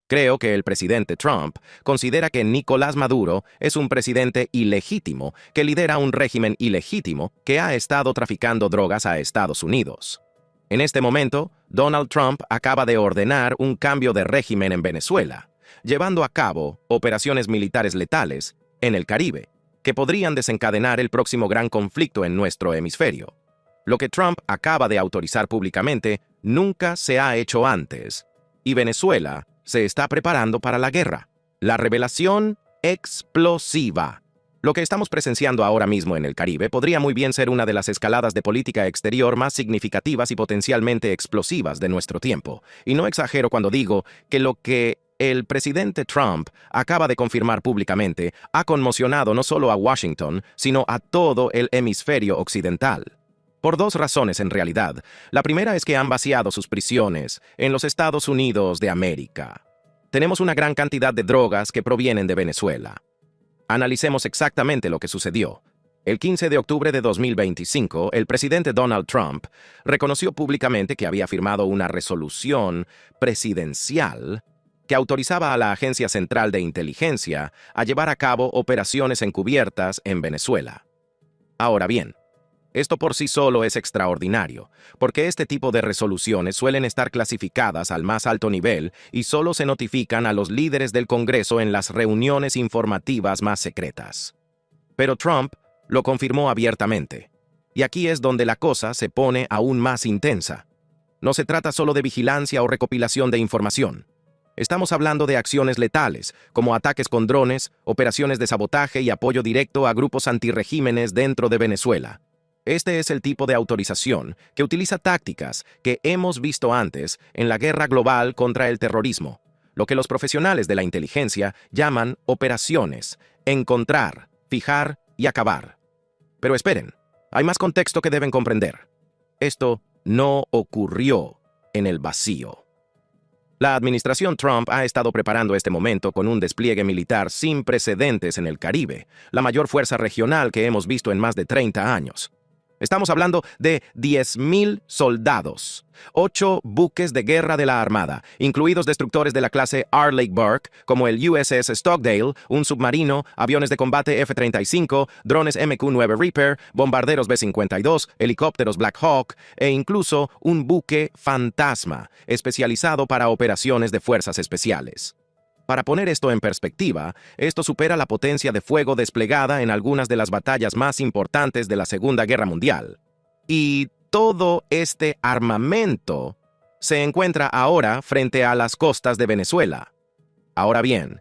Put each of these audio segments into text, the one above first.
Creo que el presidente Trump considera que Nicolás Maduro es un presidente ilegítimo que lidera un régimen ilegítimo que ha estado traficando drogas a Estados Unidos. En este momento, Donald Trump acaba de ordenar un cambio de régimen en Venezuela, llevando a cabo operaciones militares letales en el Caribe, que podrían desencadenar el próximo gran conflicto en nuestro hemisferio. Lo que Trump acaba de autorizar públicamente nunca se ha hecho antes, y Venezuela se está preparando para la guerra. La revelación explosiva. Lo que estamos presenciando ahora mismo en el Caribe podría muy bien ser una de las escaladas de política exterior más significativas y potencialmente explosivas de nuestro tiempo. Y no exagero cuando digo que lo que el presidente Trump acaba de confirmar públicamente ha conmocionado no solo a Washington, sino a todo el hemisferio occidental. Por dos razones en realidad. La primera es que han vaciado sus prisiones en los Estados Unidos de América. Tenemos una gran cantidad de drogas que provienen de Venezuela. Analicemos exactamente lo que sucedió. El 15 de octubre de 2025, el presidente Donald Trump reconoció públicamente que había firmado una resolución presidencial que autorizaba a la Agencia Central de Inteligencia a llevar a cabo operaciones encubiertas en Venezuela. Ahora bien, esto por sí solo es extraordinario, porque este tipo de resoluciones suelen estar clasificadas al más alto nivel y solo se notifican a los líderes del Congreso en las reuniones informativas más secretas. Pero Trump lo confirmó abiertamente. Y aquí es donde la cosa se pone aún más intensa. No se trata solo de vigilancia o recopilación de información. Estamos hablando de acciones letales, como ataques con drones, operaciones de sabotaje y apoyo directo a grupos antirregímenes dentro de Venezuela. Este es el tipo de autorización que utiliza tácticas que hemos visto antes en la guerra global contra el terrorismo, lo que los profesionales de la inteligencia llaman operaciones, encontrar, fijar y acabar. Pero esperen, hay más contexto que deben comprender. Esto no ocurrió en el vacío. La administración Trump ha estado preparando este momento con un despliegue militar sin precedentes en el Caribe, la mayor fuerza regional que hemos visto en más de 30 años. Estamos hablando de 10,000 soldados, 8 buques de guerra de la Armada, incluidos destructores de la clase Arleigh Burke, como el USS Stockdale, un submarino, aviones de combate F-35, drones MQ-9 Reaper, bombarderos B-52, helicópteros Black Hawk e incluso un buque fantasma, especializado para operaciones de fuerzas especiales. Para poner esto en perspectiva, esto supera la potencia de fuego desplegada en algunas de las batallas más importantes de la Segunda Guerra Mundial. Y todo este armamento se encuentra ahora frente a las costas de Venezuela. Ahora bien,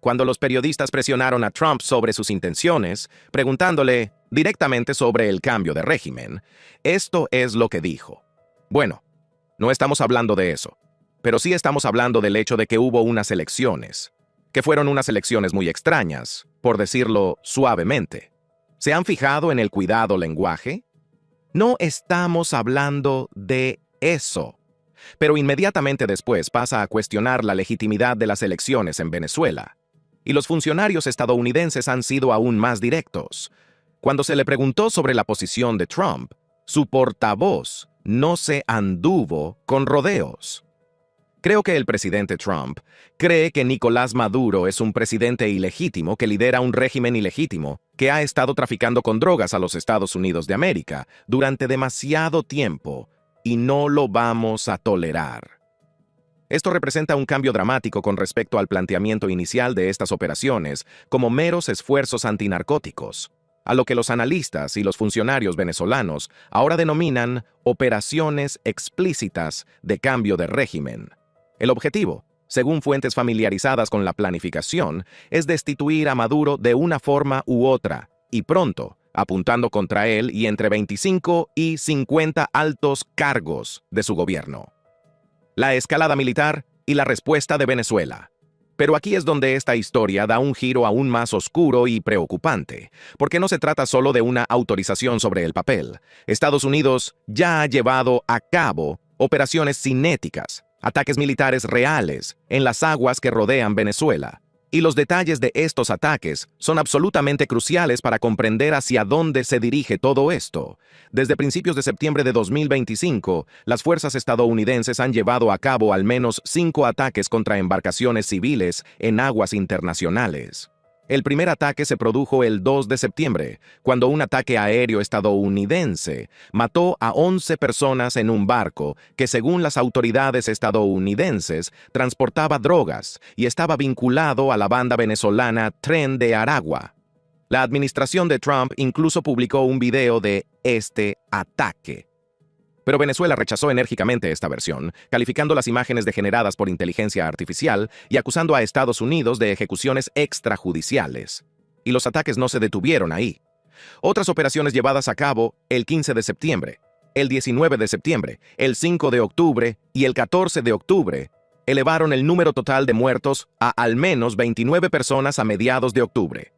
cuando los periodistas presionaron a Trump sobre sus intenciones, preguntándole directamente sobre el cambio de régimen, esto es lo que dijo. Bueno, no estamos hablando de eso. Pero sí estamos hablando del hecho de que hubo unas elecciones, que fueron unas elecciones muy extrañas, por decirlo suavemente. ¿Se han fijado en el cuidado lenguaje? No estamos hablando de eso. Pero inmediatamente después pasa a cuestionar la legitimidad de las elecciones en Venezuela. Y los funcionarios estadounidenses han sido aún más directos. Cuando se le preguntó sobre la posición de Trump, su portavoz no se anduvo con rodeos. Creo que el presidente Trump cree que Nicolás Maduro es un presidente ilegítimo que lidera un régimen ilegítimo que ha estado traficando con drogas a los Estados Unidos de América durante demasiado tiempo y no lo vamos a tolerar. Esto representa un cambio dramático con respecto al planteamiento inicial de estas operaciones como meros esfuerzos antinarcóticos, a lo que los analistas y los funcionarios venezolanos ahora denominan operaciones explícitas de cambio de régimen. El objetivo, según fuentes familiarizadas con la planificación, es destituir a Maduro de una forma u otra, y pronto, apuntando contra él y entre 25 y 50 altos cargos de su gobierno. La escalada militar y la respuesta de Venezuela. Pero aquí es donde esta historia da un giro aún más oscuro y preocupante, porque no se trata solo de una autorización sobre el papel. Estados Unidos ya ha llevado a cabo operaciones cinéticas, ataques militares reales en las aguas que rodean Venezuela. Y los detalles de estos ataques son absolutamente cruciales para comprender hacia dónde se dirige todo esto. Desde principios de septiembre de 2025, las fuerzas estadounidenses han llevado a cabo al menos 5 ataques contra embarcaciones civiles en aguas internacionales. El primer ataque se produjo el 2 de septiembre, cuando un ataque aéreo estadounidense mató a 11 personas en un barco que, según las autoridades estadounidenses, transportaba drogas y estaba vinculado a la banda venezolana Tren de Aragua. La administración de Trump incluso publicó un video de este ataque. Pero Venezuela rechazó enérgicamente esta versión, calificando las imágenes degeneradas por inteligencia artificial y acusando a Estados Unidos de ejecuciones extrajudiciales. Y los ataques no se detuvieron ahí. Otras operaciones llevadas a cabo el 15 de septiembre, el 19 de septiembre, el 5 de octubre y el 14 de octubre elevaron el número total de muertos a al menos 29 personas a mediados de octubre.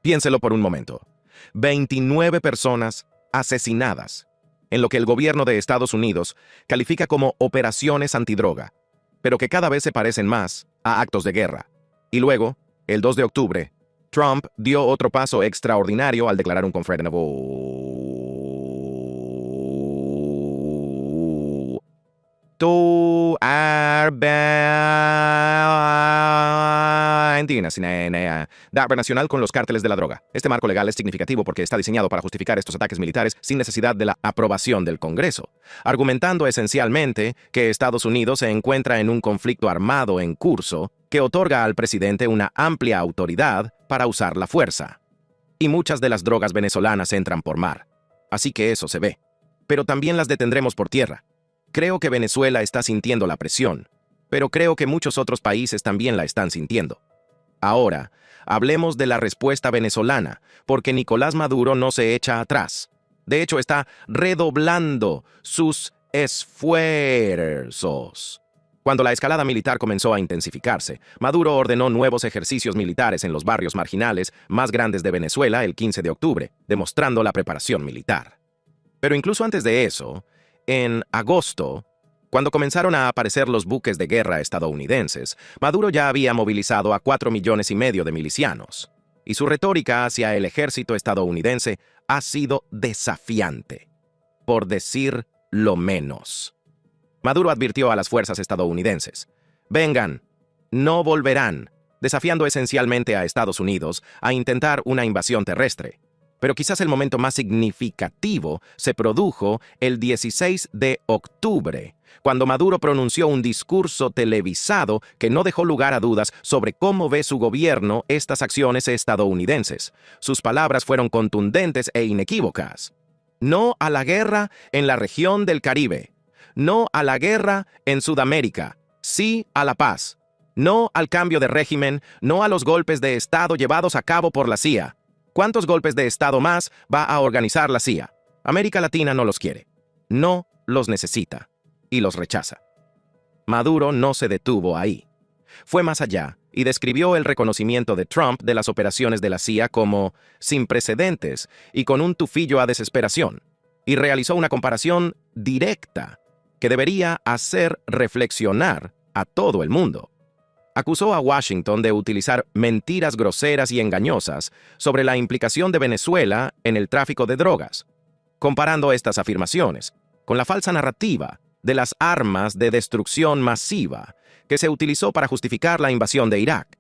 Piénselo por un momento. 29 personas asesinadas en lo que el gobierno de Estados Unidos califica como operaciones antidroga, pero que cada vez se parecen más a actos de guerra. Y luego, el 2 de octubre, Trump dio otro paso extraordinario al declarar un confederado. Nacional con los cárteles de la droga. Este marco legal es significativo porque está diseñado para justificar estos ataques militares sin necesidad de la aprobación del Congreso, argumentando esencialmente que Estados Unidos se encuentra en un conflicto armado en curso que otorga al presidente una amplia autoridad para usar la fuerza. Y muchas de las drogas venezolanas entran por mar, así que eso se ve. Pero también las detendremos por tierra. Creo que Venezuela está sintiendo la presión, pero creo que muchos otros países también la están sintiendo. Ahora, hablemos de la respuesta venezolana, porque Nicolás Maduro no se echa atrás. De hecho, está redoblando sus esfuerzos. Cuando la escalada militar comenzó a intensificarse, Maduro ordenó nuevos ejercicios militares en los barrios marginales más grandes de Venezuela el 15 de octubre, demostrando la preparación militar. Pero incluso antes de eso, en agosto, cuando comenzaron a aparecer los buques de guerra estadounidenses, Maduro ya había movilizado a 4,5 millones de milicianos, y su retórica hacia el ejército estadounidense ha sido desafiante, por decir lo menos. Maduro advirtió a las fuerzas estadounidenses: vengan, no volverán, desafiando esencialmente a Estados Unidos a intentar una invasión terrestre. Pero quizás el momento más significativo se produjo el 16 de octubre, cuando Maduro pronunció un discurso televisado que no dejó lugar a dudas sobre cómo ve su gobierno estas acciones estadounidenses. Sus palabras fueron contundentes e inequívocas. No a la guerra en la región del Caribe. No a la guerra en Sudamérica. Sí a la paz. No al cambio de régimen. No a los golpes de Estado llevados a cabo por la CIA. ¿Cuántos golpes de Estado más va a organizar la CIA? América Latina no los quiere. No los necesita. Y los rechaza. Maduro no se detuvo ahí. Fue más allá y describió el reconocimiento de Trump de las operaciones de la CIA como sin precedentes y con un tufillo a desesperación, y realizó una comparación directa que debería hacer reflexionar a todo el mundo. Acusó a Washington de utilizar mentiras groseras y engañosas sobre la implicación de Venezuela en el tráfico de drogas, comparando estas afirmaciones con la falsa narrativa de las armas de destrucción masiva que se utilizó para justificar la invasión de Irak.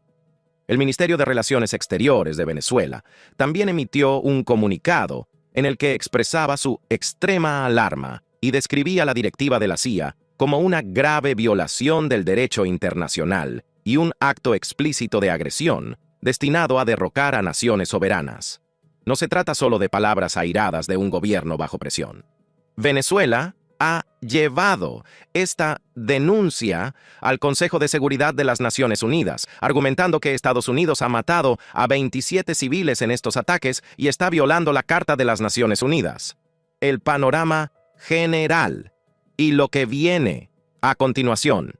El Ministerio de Relaciones Exteriores de Venezuela también emitió un comunicado en el que expresaba su extrema alarma y describía la directiva de la CIA como una grave violación del derecho internacional y un acto explícito de agresión destinado a derrocar a naciones soberanas. No se trata solo de palabras airadas de un gobierno bajo presión. Venezuela ha llevado esta denuncia al Consejo de Seguridad de las Naciones Unidas, argumentando que Estados Unidos ha matado a 27 civiles en estos ataques y está violando la Carta de las Naciones Unidas. El panorama general y lo que viene a continuación.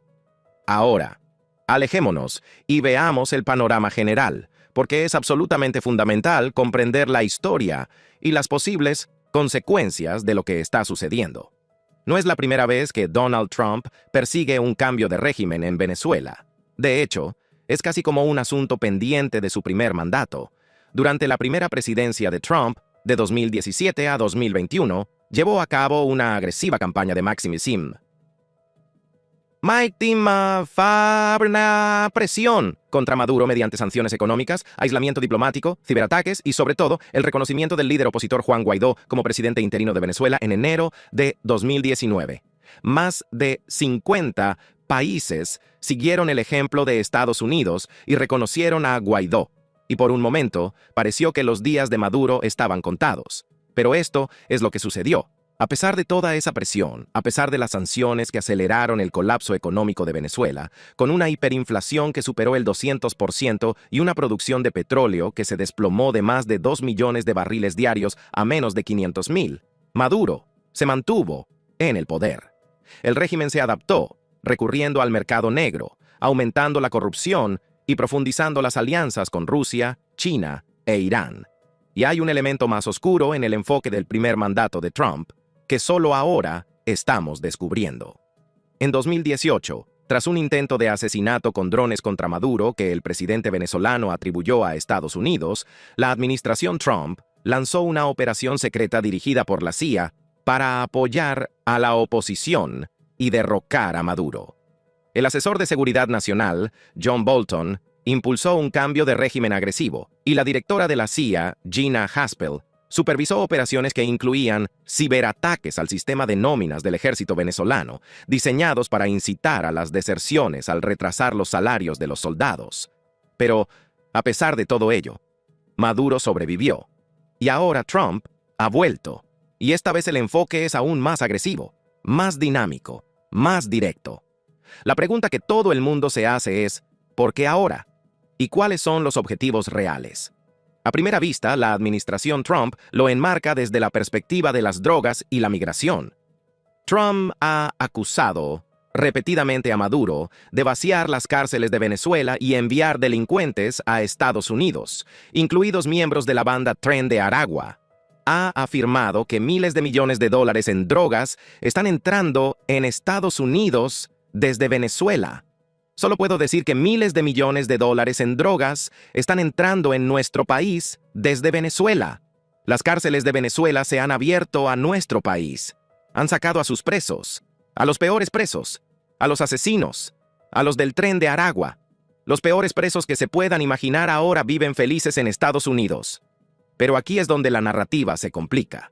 Ahora, alejémonos y veamos el panorama general, porque es absolutamente fundamental comprender la historia y las posibles consecuencias de lo que está sucediendo. No es la primera vez que Donald Trump persigue un cambio de régimen en Venezuela. De hecho, Es casi como un asunto pendiente de su primer mandato. Durante la primera presidencia de Trump, de 2017 a 2021, llevó a cabo una agresiva campaña de maximizim. Presión contra Maduro mediante sanciones económicas, aislamiento diplomático, ciberataques y, sobre todo, el reconocimiento del líder opositor Juan Guaidó como presidente interino de Venezuela en enero de 2019. Más de 50 países siguieron el ejemplo de Estados Unidos y reconocieron a Guaidó. Y por un momento, pareció que los días de Maduro estaban contados. Pero esto es lo que sucedió. A pesar de toda esa presión, a pesar de las sanciones que aceleraron el colapso económico de Venezuela, con una hiperinflación que superó el 200% y una producción de petróleo que se desplomó de más de 2 millones de barriles diarios a menos de 500,000, Maduro se mantuvo en el poder. El régimen se adaptó, recurriendo al mercado negro, aumentando la corrupción y profundizando las alianzas con Rusia, China e Irán. Y hay un elemento más oscuro en el enfoque del primer mandato de Trump, que solo ahora estamos descubriendo. En 2018, tras un intento de asesinato con drones contra Maduro que el presidente venezolano atribuyó a Estados Unidos, la administración Trump lanzó una operación secreta dirigida por la CIA para apoyar a la oposición y derrocar a Maduro. El asesor de Seguridad Nacional, John Bolton, impulsó un cambio de régimen agresivo, y la directora de la CIA, Gina Haspel, supervisó operaciones que incluían ciberataques al sistema de nóminas del ejército venezolano, diseñados para incitar a las deserciones al retrasar los salarios de los soldados. Pero, a pesar de todo ello, Maduro sobrevivió. Y ahora Trump ha vuelto. Y esta vez el enfoque es aún más agresivo, más dinámico, más directo. La pregunta que todo el mundo se hace es, ¿por qué ahora? ¿Y cuáles son los objetivos reales? A primera vista, la administración Trump lo enmarca desde la perspectiva de las drogas y la migración. Trump ha acusado repetidamente a Maduro de vaciar las cárceles de Venezuela y enviar delincuentes a Estados Unidos, incluidos miembros de la banda Tren de Aragua. Ha afirmado que miles de millones de dólares en drogas están entrando en Estados Unidos desde Venezuela. Solo puedo decir que miles de millones de dólares en drogas están entrando en nuestro país desde Venezuela. Las cárceles de Venezuela se han abierto a nuestro país. Han sacado a sus presos, a los peores presos, a los asesinos, a los del Tren de Aragua. Los peores presos que se puedan imaginar ahora viven felices en Estados Unidos. Pero aquí es donde la narrativa se complica.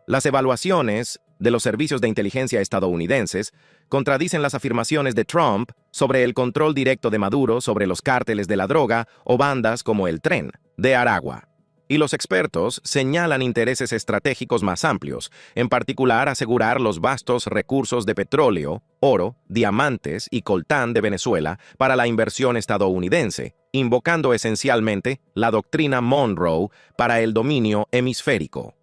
Las evaluaciones de los servicios de inteligencia estadounidenses contradicen las afirmaciones de Trump sobre el control directo de Maduro sobre los cárteles de la droga o bandas como el Tren de Aragua. Y los expertos señalan intereses estratégicos más amplios, en particular asegurar los vastos recursos de petróleo, oro, diamantes y coltán de Venezuela para la inversión estadounidense, invocando esencialmente la doctrina Monroe para el dominio hemisférico.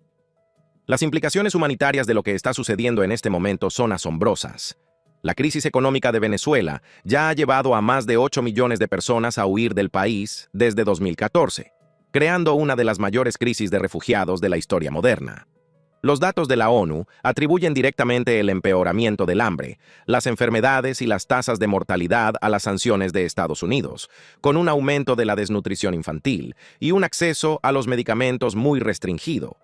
Las implicaciones humanitarias de lo que está sucediendo en este momento son asombrosas. La crisis económica de Venezuela ya ha llevado a más de 8 millones de personas a huir del país desde 2014, creando una de las mayores crisis de refugiados de la historia moderna. Los datos de la ONU atribuyen directamente el empeoramiento del hambre, las enfermedades y las tasas de mortalidad a las sanciones de Estados Unidos, con un aumento de la desnutrición infantil y un acceso a los medicamentos muy restringido.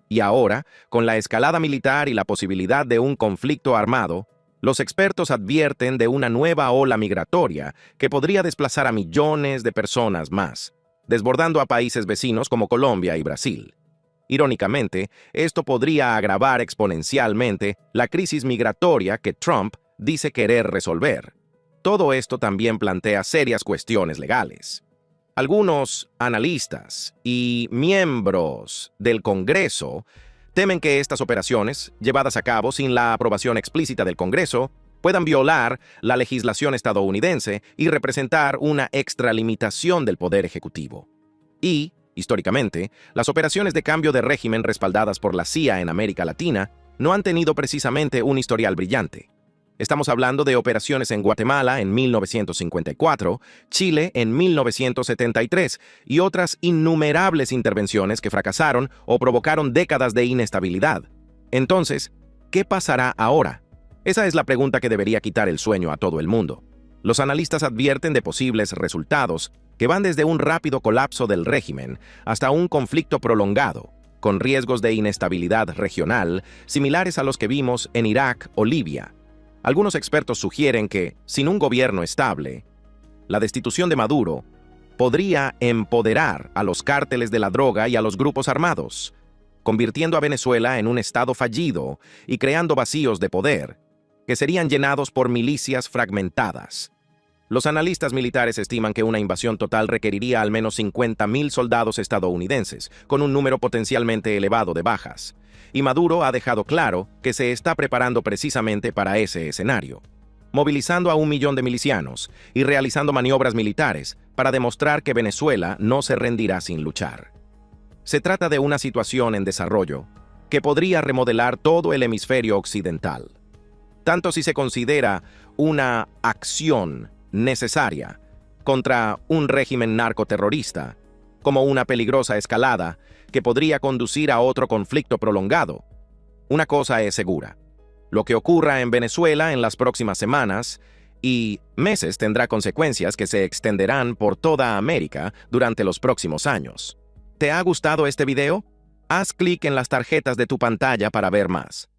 Y ahora, con la escalada militar y la posibilidad de un conflicto armado, los expertos advierten de una nueva ola migratoria que podría desplazar a millones de personas más, desbordando a países vecinos como Colombia y Brasil. Irónicamente, esto podría agravar exponencialmente la crisis migratoria que Trump dice querer resolver. Todo esto también plantea serias cuestiones legales. Algunos analistas y miembros del Congreso temen que estas operaciones, llevadas a cabo sin la aprobación explícita del Congreso, puedan violar la legislación estadounidense y representar una extralimitación del poder ejecutivo. Y, históricamente, las operaciones de cambio de régimen respaldadas por la CIA en América Latina no han tenido precisamente un historial brillante. Estamos hablando de operaciones en Guatemala en 1954, Chile en 1973 y otras innumerables intervenciones que fracasaron o provocaron décadas de inestabilidad. Entonces, ¿qué pasará ahora? Esa es la pregunta que debería quitar el sueño a todo el mundo. Los analistas advierten de posibles resultados que van desde un rápido colapso del régimen hasta un conflicto prolongado, con riesgos de inestabilidad regional similares a los que vimos en Irak o Libia. Algunos expertos sugieren que, sin un gobierno estable, la destitución de Maduro podría empoderar a los cárteles de la droga y a los grupos armados, convirtiendo a Venezuela en un estado fallido y creando vacíos de poder, que serían llenados por milicias fragmentadas. Los analistas militares estiman que una invasión total requeriría al menos 50.000 soldados estadounidenses, con un número potencialmente elevado de bajas. Y Maduro ha dejado claro que se está preparando precisamente para ese escenario, movilizando a 1 millón de milicianos y realizando maniobras militares para demostrar que Venezuela no se rendirá sin luchar. Se trata de una situación en desarrollo que podría remodelar todo el hemisferio occidental, tanto si se considera una acción necesaria contra un régimen narcoterrorista, como una peligrosa escalada que podría conducir a otro conflicto prolongado. Una cosa es segura: lo que ocurra en Venezuela en las próximas semanas y meses tendrá consecuencias que se extenderán por toda América durante los próximos años. ¿Te ha gustado este video? Haz clic en las tarjetas de tu pantalla para ver más.